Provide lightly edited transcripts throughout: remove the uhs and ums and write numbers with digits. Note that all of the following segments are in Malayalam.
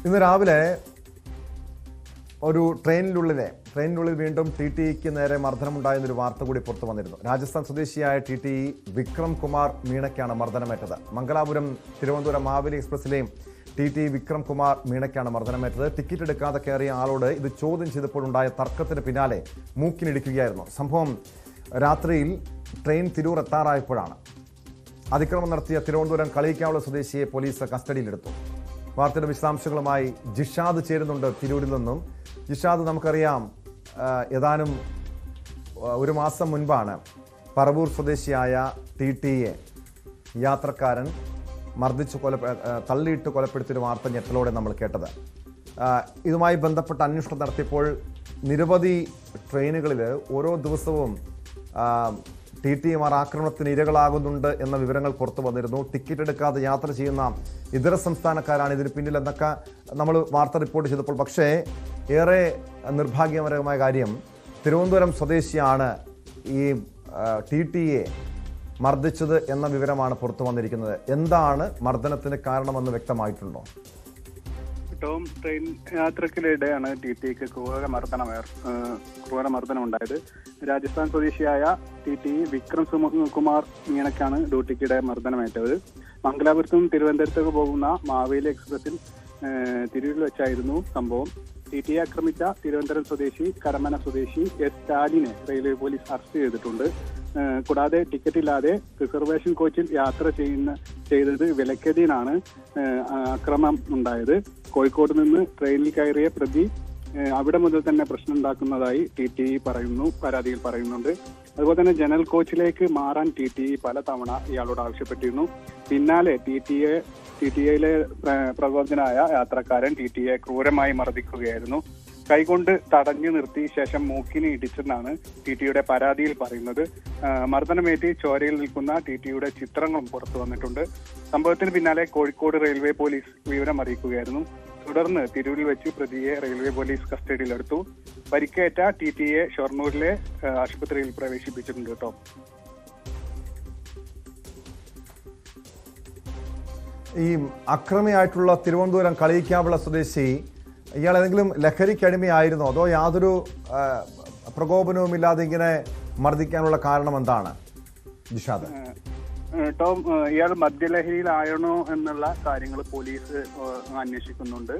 ഇന്ന് രാവിലെ ഒരു ട്രെയിനിനുള്ളിൽ വീണ്ടും ടിടിഇക്ക് നേരെ മർദ്ദനമുണ്ടായെന്നൊരു വാർത്ത കൂടി പുറത്തു വന്നിരുന്നു. രാജസ്ഥാൻ സ്വദേശിയായ ടിടിഇ വിക്രം കുമാർ മീണയ്ക്കാണ് മർദ്ദനമേറ്റത്. മംഗലാപുരം തിരുവനന്തപുരം മാവേലി എക്സ്പ്രസിലെയും ടിടിഇ വിക്രം കുമാർ മീണയ്ക്കാണ് മർദ്ദനമേറ്റത്. ടിക്കറ്റ് എടുക്കാതെ കയറിയ ആളോട് ഇത് ചോദ്യം ചെയ്തപ്പോഴുണ്ടായ തർക്കത്തിന് പിന്നാലെ മൂക്കിനിടിക്കുകയായിരുന്നു. സംഭവം രാത്രിയിൽ ട്രെയിൻ തിരൂർ എത്താറായപ്പോഴാണ്. അതിക്രമം നടത്തിയ തിരുവനന്തപുരം കളിയിക്കാവുള്ള സ്വദേശിയെ പോലീസ് കസ്റ്റഡിയിലെടുത്തു. വാർത്തയുടെ വിശദാംശങ്ങളുമായി ജിഷാദ് ചേരുന്നുണ്ട് തിരൂരിൽ നിന്നും. ജിഷാദ്, നമുക്കറിയാം ഏതാനും ഒരു മാസം മുൻപാണ് പറവൂർ സ്വദേശിയായ ടിടിഇയെ യാത്രക്കാരൻ തള്ളിയിട്ട് കൊലപ്പെടുത്തിയൊരു വാർത്ത ഞെട്ടലോടെ നമ്മൾ കേട്ടത്. ഇതുമായി ബന്ധപ്പെട്ട് അന്വേഷണം നടത്തിയപ്പോൾ നിരവധി ട്രെയിനുകളിൽ ഓരോ ദിവസവും ടിടിഇമാർ ആക്രമണത്തിന് ഇരകളാകുന്നുണ്ട് എന്ന വിവരങ്ങൾ പുറത്തു വന്നിരുന്നു. ടിക്കറ്റ് എടുക്കാതെ യാത്ര ചെയ്യുന്ന ഇതര സംസ്ഥാനക്കാരാണ് ഇതിന് പിന്നിൽ എന്നൊക്കെ നമ്മൾ വാർത്ത റിപ്പോർട്ട് ചെയ്തപ്പോൾ, പക്ഷേ ഏറെ നിർഭാഗ്യകരമായ കാര്യം തിരുവനന്തപുരം സ്വദേശിയാണ് ഈ ടിടിഇയെ മർദ്ദിച്ചത് എന്ന വിവരമാണ് പുറത്തു വന്നിരിക്കുന്നത്. എന്താണ് മർദ്ദനത്തിന് കാരണമെന്ന് വ്യക്തമായിട്ടുണ്ടോ? ട്രെയിൻ യാത്രക്കിനിടെയാണ് ടിടിഇക്ക് ക്രൂരമർദ്ദനം ഉണ്ടായത്. രാജസ്ഥാൻ സ്വദേശിയായ ടിടിഇ വിക്രം കുമാർ മീണയ്ക്കാണ് ഡ്യൂട്ടിക്കിടെ മർദ്ദനമേറ്റത്. മംഗലാപുരത്തും തിരുവനന്തപുരത്തേക്ക് പോകുന്ന മാവേലി എക്സ്പ്രസിൽ തിരൂരിൽ വെച്ചായിരുന്നു സംഭവം. ടിടിഇ ആക്രമിച്ച തിരുവനന്തപുരം സ്വദേശി കരമന സ്വദേശി എസ് സ്റ്റാലിനെ റെയിൽവേ പോലീസ് അറസ്റ്റ് ചെയ്തിട്ടുണ്ട്. കൂടാതെ ടിക്കറ്റ് ഇല്ലാതെ റിസർവേഷൻ കോച്ചിൽ യാത്ര ചെയ്തത് വിലക്കെതിനാണ് ആക്രമണം ഉണ്ടായത്. കോഴിക്കോട് നിന്ന് ട്രെയിനിൽ കയറിയ പ്രതി അവിടെ മുതൽ തന്നെ പ്രശ്നം ഉണ്ടാക്കുന്നതായി ടിടിഇ പരാതിയിൽ പറയുന്നുണ്ട്. അതുപോലെ തന്നെ ജനറൽ കോച്ചിലേക്ക് മാറാൻ ടിടിഇ പലതവണ ഇയാളോട് ആവശ്യപ്പെട്ടിരുന്നു. പിന്നാലെ ടിടിഇയിലെ പ്രകോപനായ യാത്രക്കാരൻ ടിടിഇയെ ക്രൂരമായി മർദ്ദിക്കുകയായിരുന്നു. കൈകൊണ്ട് തടഞ്ഞു നിർത്തി ശേഷം മൂക്കിന് ഇടിച്ചെന്നാണ് ടിടിഇയുടെ പരാതിയിൽ പറയുന്നത്. മർദ്ദനമേറ്റ് ചോരയിൽ നിൽക്കുന്ന ടിടിഇയുടെ ചിത്രങ്ങളും പുറത്തു വന്നിട്ടുണ്ട്. സംഭവത്തിന് പിന്നാലെ കോഴിക്കോട് റെയിൽവേ പോലീസ് വിവരം അറിയിക്കുകയായിരുന്നു. തുടർന്ന് തിരൂരിൽ വെച്ച് പ്രതിയെ റെയിൽവേ പോലീസ് കസ്റ്റഡിയിലെടുത്തു. പരിക്കേറ്റ ടിടിഇയെ ഷൊർണൂരിലെ ആശുപത്രിയിൽ പ്രവേശിപ്പിച്ചിട്ടുണ്ട് കേട്ടോ. ഈ അക്രമിയായിട്ടുള്ള തിരുവനന്തപുരം കളിയിക്കാവുള്ള സ്വദേശി ഇയാൾ ഏതെങ്കിലും ലഹരിക്കടിമയായിരുന്നോ, അതോ യാതൊരു പ്രകോപനവും ഇല്ലാതെ ഇങ്ങനെ മർദ്ദിക്കാനുള്ള കാരണം എന്താണ് ജിഷാദ്? ടോം, ഇയാൾ മദ്യലഹരിയിലായണോ എന്നുള്ള കാര്യങ്ങൾ പോലീസ് അന്വേഷിക്കുന്നുണ്ട്.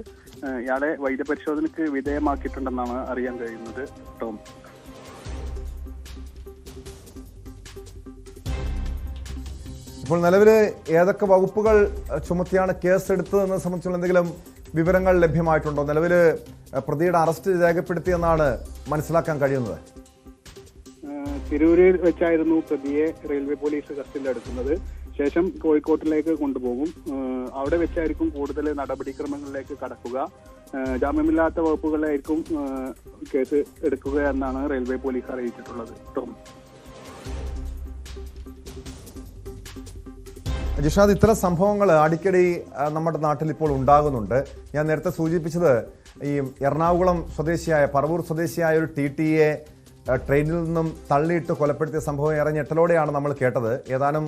ഇയാളെ വൈദ്യപരിശോധനയ്ക്ക് വിധേയമാക്കിയിട്ടുണ്ടെന്നാണ് അറിയാൻ കഴിയുന്നത്. ടോം, ഇപ്പോൾ നിലവിൽ ഏതൊക്കെ വകുപ്പുകൾ ചുമത്തിയാണ് കേസ് എടുത്തതെന്ന് സംബന്ധിച്ചുള്ള എന്തെങ്കിലും വിവരങ്ങൾ ലഭ്യമായിട്ടുണ്ടോ? നിലവിൽ പ്രതിയുടെ അറസ്റ്റ് രേഖപ്പെടുത്തിയെന്നാണ് മനസ്സിലാക്കാൻ കഴിയുന്നത്. തിരൂരിൽ വെച്ചായിരുന്നു പ്രതിയെ റെയിൽവേ പോലീസ് കസ്റ്റഡിയിലെടുക്കുന്നത്. ശേഷം കോഴിക്കോട്ടിലേക്ക് കൊണ്ടുപോകും. അവിടെ വെച്ചായിരിക്കും കൂടുതൽ നടപടിക്രമങ്ങളിലേക്ക് കടക്കുക. ജാമ്യമില്ലാത്ത വകുപ്പുകളിലായിരിക്കും കേസ് എടുക്കുക എന്നാണ് റെയിൽവേ പോലീസ് അറിയിച്ചിട്ടുള്ളത്. ജിഷാദ്, ഇത്തരം സംഭവങ്ങൾ അടിക്കടി നമ്മുടെ നാട്ടിൽ ഇപ്പോൾ ഉണ്ടാകുന്നുണ്ട്. ഞാൻ നേരത്തെ സൂചിപ്പിച്ചത് ഈ എറണാകുളം സ്വദേശിയായ പറവൂർ സ്വദേശിയായ ഒരു ടിടിഇയെ ട്രെയിനിൽ നിന്നും തള്ളിയിട്ട് കൊലപ്പെടുത്തിയ സംഭവം ഏറെ ഞെട്ടലോടെയാണ് നമ്മൾ കേട്ടത്. ഏതാനും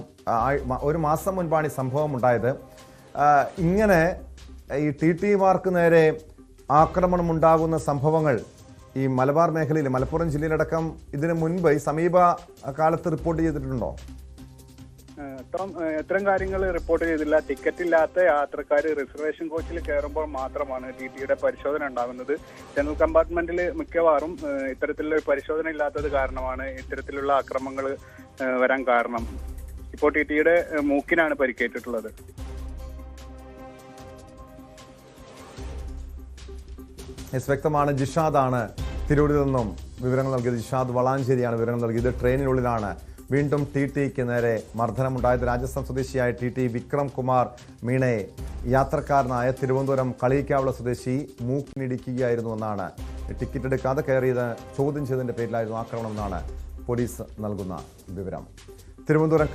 ഒരു മാസം മുൻപാണ് ഈ സംഭവം ഉണ്ടായത്. ഇങ്ങനെ ഈ ടിടിഇമാർക്ക് നേരെ ആക്രമണം ഉണ്ടാകുന്ന സംഭവങ്ങൾ ഈ മലബാർ മേഖലയിൽ, മലപ്പുറം ജില്ലയിലടക്കം ഇതിനു മുൻപ് ഈ സമീപ കാലത്ത് റിപ്പോർട്ട് ചെയ്തിട്ടുണ്ടോ? എത്രയും കാര്യങ്ങൾ റിപ്പോർട്ട് ചെയ്തില്ല. ടിക്കറ്റ് ഇല്ലാത്ത യാത്രക്കാർ റിസർവേഷൻ കോച്ചിൽ കയറുമ്പോൾ മാത്രമാണ് ടിടിഇയുടെ പരിശോധന ഉണ്ടാകുന്നത്. ജനറൽ കമ്പാർട്ട്മെന്റിൽ മിക്കവാറും ഇത്തരത്തിലുള്ള പരിശോധന ഇല്ലാത്തത് കാരണമാണ് ഇത്തരത്തിലുള്ള ആക്രമണങ്ങൾ വരാൻ കാരണം. ഇപ്പോൾ ടിടിഇയുടെ മൂക്കിനാണ് പരിക്കേറ്റിട്ടുള്ളത്. വ്യക്തമാണ്. ജിഷാദാണ് തിരൂരിൽ നിന്നും വിവരങ്ങൾ നൽകിയത്. ജിഷാദ് വളാഞ്ചേരിയാണ് വിവരങ്ങൾ നൽകിയത്. ട്രെയിനിനുള്ളിലാണ് വീണ്ടും ടിടിഇക്ക് നേരെ മർദ്ദനമുണ്ടായത്. രാജസ്ഥാൻ സ്വദേശിയായ ടിടിഇ വിക്രം കുമാർ മീണയെ യാത്രക്കാരനായ തിരുവനന്തപുരം കളിയിക്കാവുള്ള സ്വദേശി മൂക്കിനിടിക്കുകയായിരുന്നുവെന്നാണ്. ടിക്കറ്റ് എടുക്കാതെ കയറിയത് ചോദ്യം ചെയ്തതിന്റെ പേരിലായിരുന്നു ആക്രമണം എന്നാണ് പോലീസ് നൽകുന്ന വിവരം. തിരുവനന്തപുരം